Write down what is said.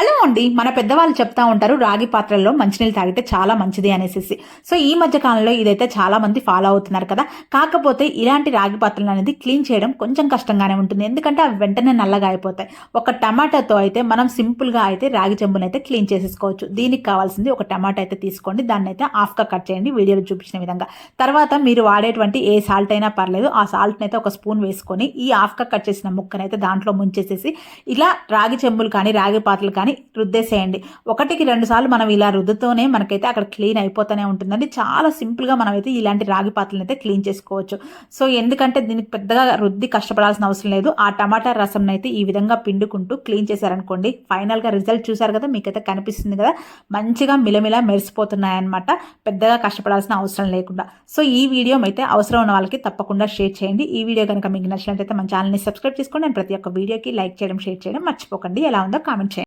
Hello అండి. మన పెద్దవాళ్ళు చెప్తా ఉంటారు రాగి పాత్రల్లో మంచినీళ్ళు తాగితే చాలా మంచిది అనేసి. సో ఈ మధ్య కాలంలో ఇదైతే చాలా మంది ఫాలో అవుతున్నారు కదా. కాకపోతే ఇలాంటి రాగి పాత్రలు అనేది క్లీన్ చేయడం కొంచెం కష్టంగానే ఉంటుంది. ఎందుకంటే అవి వెంటనే నల్లగా అయిపోతాయి. ఒక టమాటాతో అయితే మనం సింపుల్గా అయితే రాగి చెంబుని అయితే క్లీన్ చేసేసుకోవచ్చు. దీనికి కావాల్సింది ఒక టమాటా అయితే తీసుకోండి. దాన్ని అయితే హాఫ్గా కట్ చేయండి వీడియోలో చూపించిన విధంగా. తర్వాత మీరు వాడేటువంటి ఏ సాల్ట్ అయినా పర్లేదు, ఆ సాల్ట్ని అయితే ఒక స్పూన్ వేసుకొని ఈ హాఫ్గా కట్ చేసిన ముక్కనైతే దాంట్లో ముంచేసేసి ఇలా రాగి చెంబులు కానీ రాగి పాత్రలు కానీ రుద్దేసేయండి. 1-2 సార్లు మనం ఇలా రుద్దుతోనే మనకైతే అక్కడ క్లీన్ అయిపోతూనే ఉంటుందండి. చాలా సింపుల్గా మనమైతే ఇలాంటి రాగి పాత్రలను అయితే క్లీన్ చేసుకోవచ్చు. సో ఎందుకంటే దీనికి పెద్దగా రుద్ది కష్టపడాల్సిన అవసరం లేదు. ఆ టమాటా రసం అయితే ఈ విధంగా పిండుకుంటూ క్లీన్ చేశారనుకోండి, ఫైనల్గా రిజల్ట్ చూసారు కదా, మీకైతే కనిపిస్తుంది కదా, మంచిగా మిలమిలా మెరిసిపోతున్నాయన్నమాట, పెద్దగా కష్టపడాల్సిన అవసరం లేకుండా. సో ఈ వీడియో అయితే అవసరం ఉన్న వాళ్ళకి తప్పకుండా షేర్ చేయండి. ఈ వీడియో కనుక మీకు నచ్చినట్లయితే మన ఛానల్ని సబ్స్క్రైబ్ చేసుకోండి. నేను ప్రతి ఒక్క వీడియోకి లైక్ చేయడం, షేర్ చేయడం మర్చిపోకండి. ఎలా ఉందో కామెంట్ చేయండి.